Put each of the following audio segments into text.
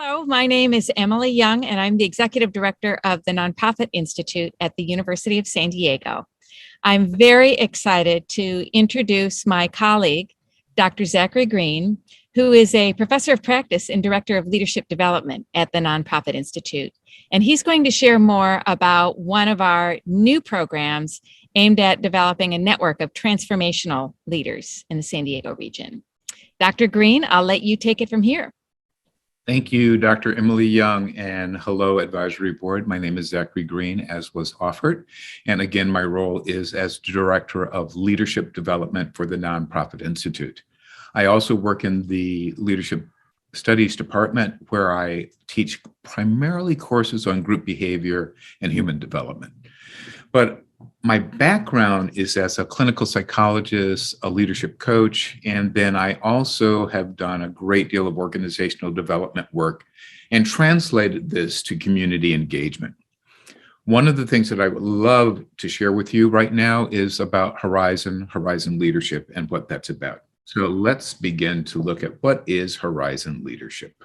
Hello, my name is Emily Young, and I'm the Executive Director of the Nonprofit Institute at the University of San Diego. I'm very excited to introduce my colleague, Dr. Zachary Green, who is a professor of practice and director of leadership development at the Nonprofit Institute. And he's going to share more about one of our new programs aimed at developing a network of transformational leaders in the San Diego region. Dr. Green, I'll let you take it from here. Thank you, Dr. Emily Young, and hello, Advisory Board. My name is Zachary Green, as was offered. And again, my role is as Director of Leadership Development for the Nonprofit Institute. I also work in the Leadership Studies Department, where I teach primarily courses on group behavior and human development. But my background is as a clinical psychologist, a leadership coach, and then I also have done a great deal of organizational development work and translated this to community engagement. One of the things that I would love to share with you right now is about Horizon Leadership and what that's about. So let's begin to look at what is Horizon Leadership.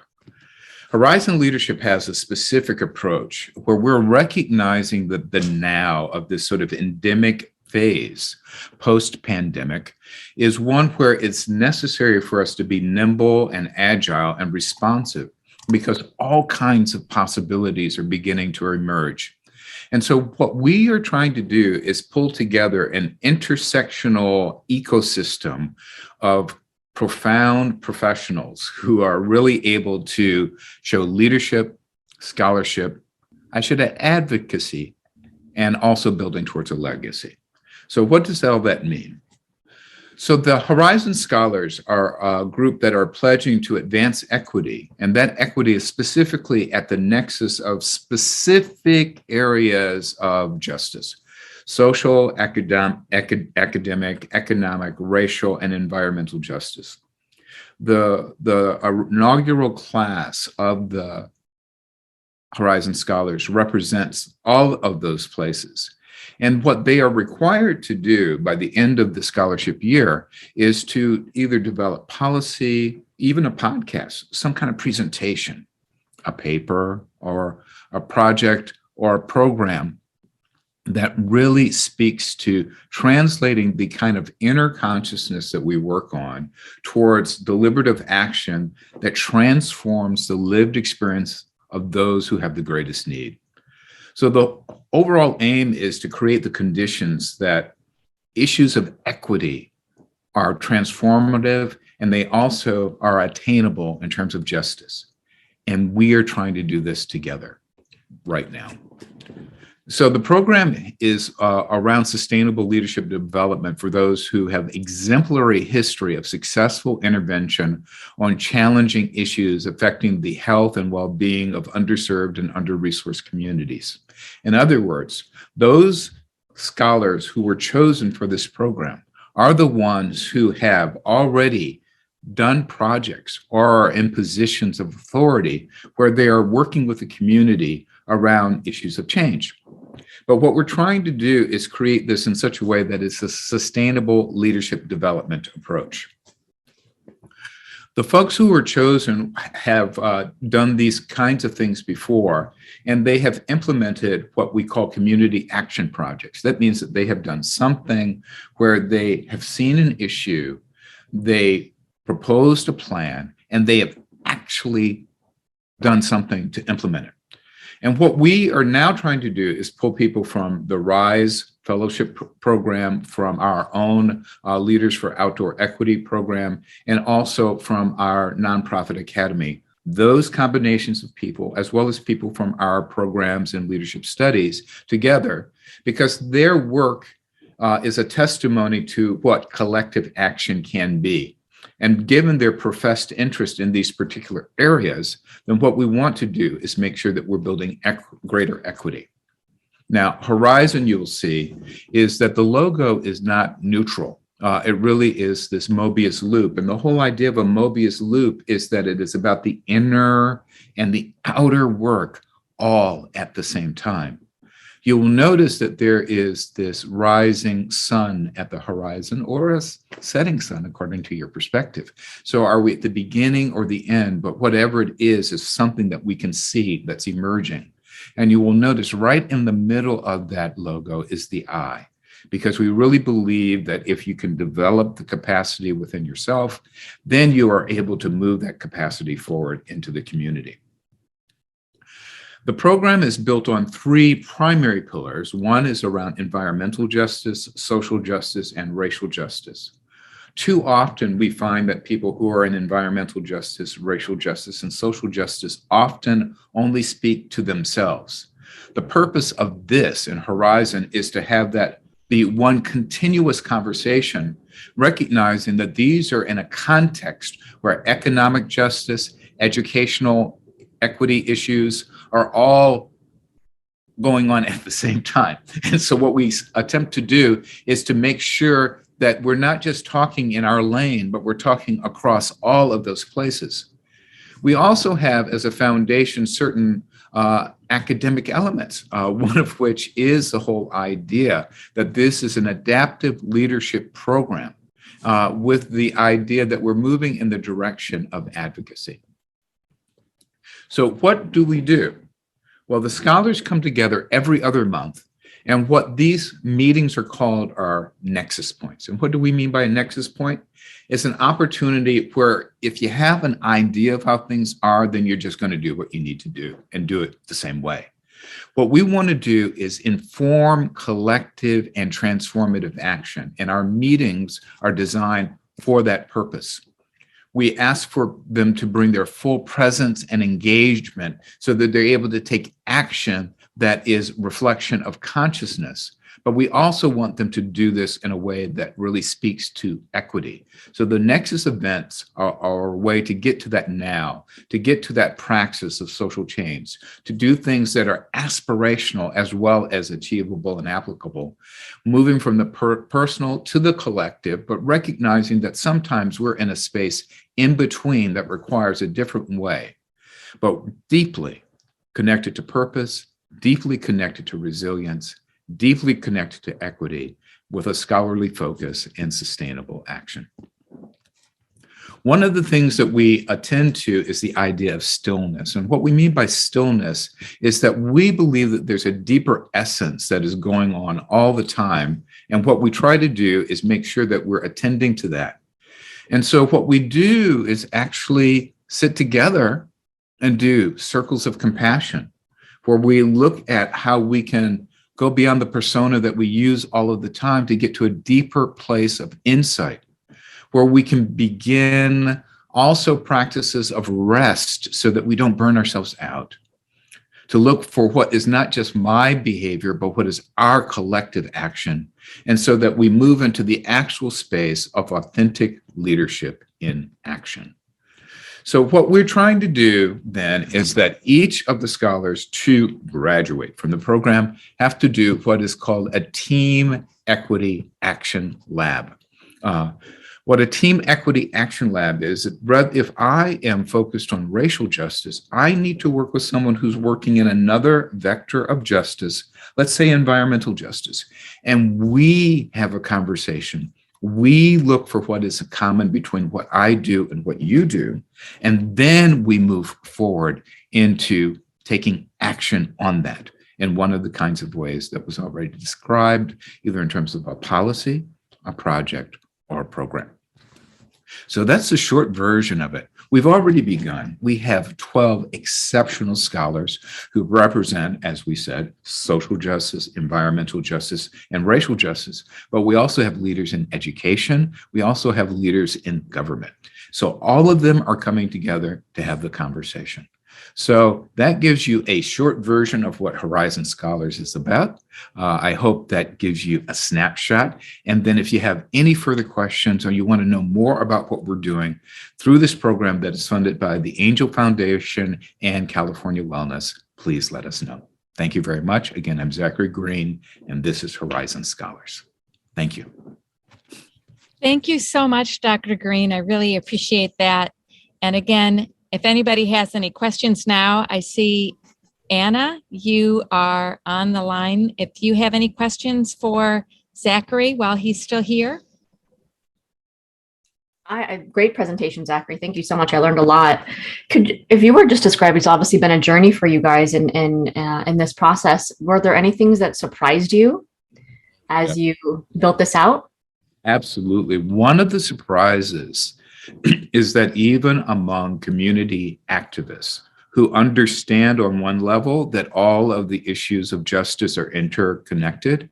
Horizon Leadership has a specific approach where we're recognizing that the now of this sort of endemic phase, post-pandemic, is one where it's necessary for us to be nimble and agile and responsive because all kinds of possibilities are beginning to emerge. And so what we are trying to do is pull together an intersectional ecosystem of profound professionals who are really able to show leadership, scholarship, I should add advocacy, and also building towards a legacy. So what does all that mean? So the Horizon Scholars are a group that are pledging to advance equity, and that equity is specifically at the nexus of specific areas of justice: social, academic, economic, racial, and environmental justice. The inaugural class of the Horizon Scholars represents all of those places. And what they are required to do by the end of the scholarship year is to either develop policy, even a podcast, some kind of presentation, a paper, or a project or a program that really speaks to translating the kind of inner consciousness that we work on towards deliberative action that transforms the lived experience of those who have the greatest need. So the overall aim is to create the conditions that issues of equity are transformative and they also are attainable in terms of justice. And we are trying to do this together right now. So the program is around sustainable leadership development for those who have exemplary history of successful intervention on challenging issues affecting the health and well-being of underserved and under-resourced communities. In other words, those scholars who were chosen for this program are the ones who have already done projects or are in positions of authority where they are working with the community around issues of change. But what we're trying to do is create this in such a way that it's a sustainable leadership development approach. The folks who were chosen have done these kinds of things before, and they have implemented what we call community action projects. That means that they have done something where they have seen an issue, they proposed a plan, and they have actually done something to implement it. And what we are now trying to do is pull people from the RISE Fellowship Program, from our own Leaders for Outdoor Equity program, and also from our Nonprofit Academy. Those combinations of people, as well as people from our programs and leadership studies together, because their work is a testimony to what collective action can be. And given their professed interest in these particular areas, then what we want to do is make sure that we're building greater equity. Now, Horizon, you'll see, is that the logo is not neutral. It really is this Mobius loop. And the whole idea of a Mobius loop is that it is about the inner and the outer work all at the same time. you'll notice that there is this rising sun at the horizon, or a setting sun, according to your perspective. So are we at the beginning or the end? But whatever it is something that we can see that's emerging. And you will notice right in the middle of that logo is the I, because we really believe that if you can develop the capacity within yourself, then you are able to move that capacity forward into the community. The program is built on three primary pillars. One is around environmental justice, social justice, and racial justice. Too often we find that people who are in environmental justice, racial justice, and social justice often only speak to themselves. The purpose of this in Horizon is to have that be one continuous conversation, recognizing that these are in a context where economic justice, educational equity issues are all going on at the same time. And so what we attempt to do is to make sure that we're not just talking in our lane, but we're talking across all of those places. We also have as a foundation certain academic elements, one of which is the whole idea that this is an adaptive leadership program with the idea that we're moving in the direction of advocacy. So what do we do? Well, the scholars come together every other month, and what these meetings are called are nexus points. And what do we mean by a nexus point? It's an opportunity where if you have an idea of how things are, then you're just going to do what you need to do and do it the same way. What we want to do is inform collective and transformative action, and our meetings are designed for that purpose. We ask for them to bring their full presence and engagement so that they're able to take action that is reflection of consciousness. But we also want them to do this in a way that really speaks to equity. So the Nexus events are a way to get to that now, to get to that praxis of social change, to do things that are aspirational as well as achievable and applicable, moving from the personal to the collective, but recognizing that sometimes we're in a space in between that requires a different way, but deeply connected to purpose, deeply connected to resilience, deeply connected to equity with a scholarly focus and sustainable action. One of the things that we attend to is the idea of stillness. And what we mean by stillness is that we believe that there's a deeper essence that is going on all the time. And what we try to do is make sure that we're attending to that. And so what we do is actually sit together and do circles of compassion, where we look at how we can go beyond the persona that we use all of the time to get to a deeper place of insight, where we can begin also practices of rest so that we don't burn ourselves out, to look for what is not just my behavior, but what is our collective action, and so that we move into the actual space of authentic leadership in action. So what we're trying to do then is that each of the scholars to graduate from the program have to do what is called a Team Equity Action Lab. What a Team Equity Action Lab is, if I am focused on racial justice, I need to work with someone who's working in another vector of justice, let's say environmental justice, and we have a conversation. We look for what is common between what I do and what you do, and then we move forward into taking action on that in one of the kinds of ways that was already described, either in terms of a policy, a project, or a program. So that's the short version of it. We've already begun. We have 12 exceptional scholars who represent, as we said, social justice, environmental justice, and racial justice. But we also have leaders in education. We also have leaders in government. So all of them are coming together to have the conversation. So that gives you a short version of what Horizon Scholars is about. I hope that gives you a snapshot. And then if you have any further questions or you want to know more about what we're doing through this program that is funded by the Angel Foundation and California Wellness, please let us know. Thank you very much. Again, I'm Zachary Green, and this is Horizon Scholars. Thank you. Thank you so much, Dr. Green. I really appreciate that. And again, if anybody has any questions now, I see Anna, you are on the line. If you have any questions for Zachary while he's still here. Great presentation, Zachary. Thank you so much. I learned a lot. If you were just describing, it's obviously been a journey for you guys in this process. Were there any things that surprised you as you built this out? Absolutely. One of the surprises is that even among community activists who understand on one level that all of the issues of justice are interconnected,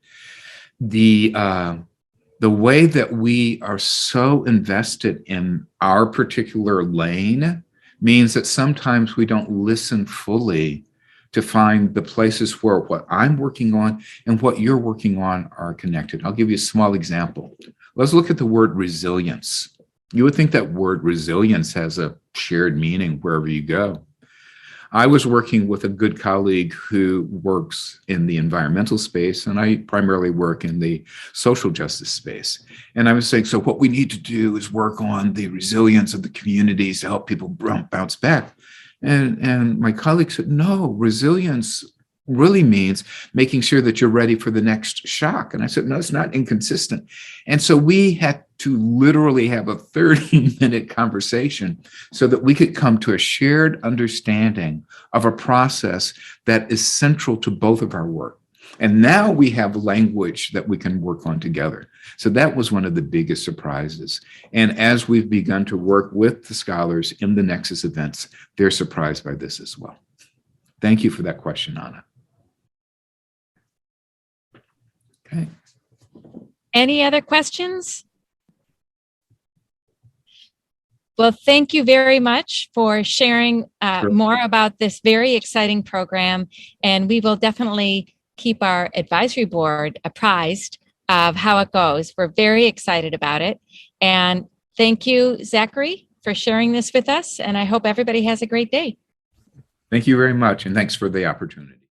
the way that we are so invested in our particular lane means that sometimes we don't listen fully to find the places where what I'm working on and what you're working on are connected. I'll give you a small example. Let's look at the word resilience. You would think that word resilience has a shared meaning wherever you go. I was working with a good colleague who works in the environmental space, and I primarily work in the social justice space. And I was saying, so what we need to do is work on the resilience of the communities to help people bounce back. And my colleague said, no, resilience really means making sure that you're ready for the next shock. And I said, no, it's not inconsistent. And so we had to literally have a 30-minute conversation so that we could come to a shared understanding of a process that is central to both of our work. And now we have language that we can work on together. So that was one of the biggest surprises. And as we've begun to work with the scholars in the Nexus events, they're surprised by this as well. Thank you for that question, Anna. Okay. Any other questions? Well, thank you very much for sharing more about this very exciting program. And we will definitely keep our advisory board apprised of how it goes. We're very excited about it. And thank you, Zachary, for sharing this with us. And I hope everybody has a great day. Thank you very much. And thanks for the opportunity.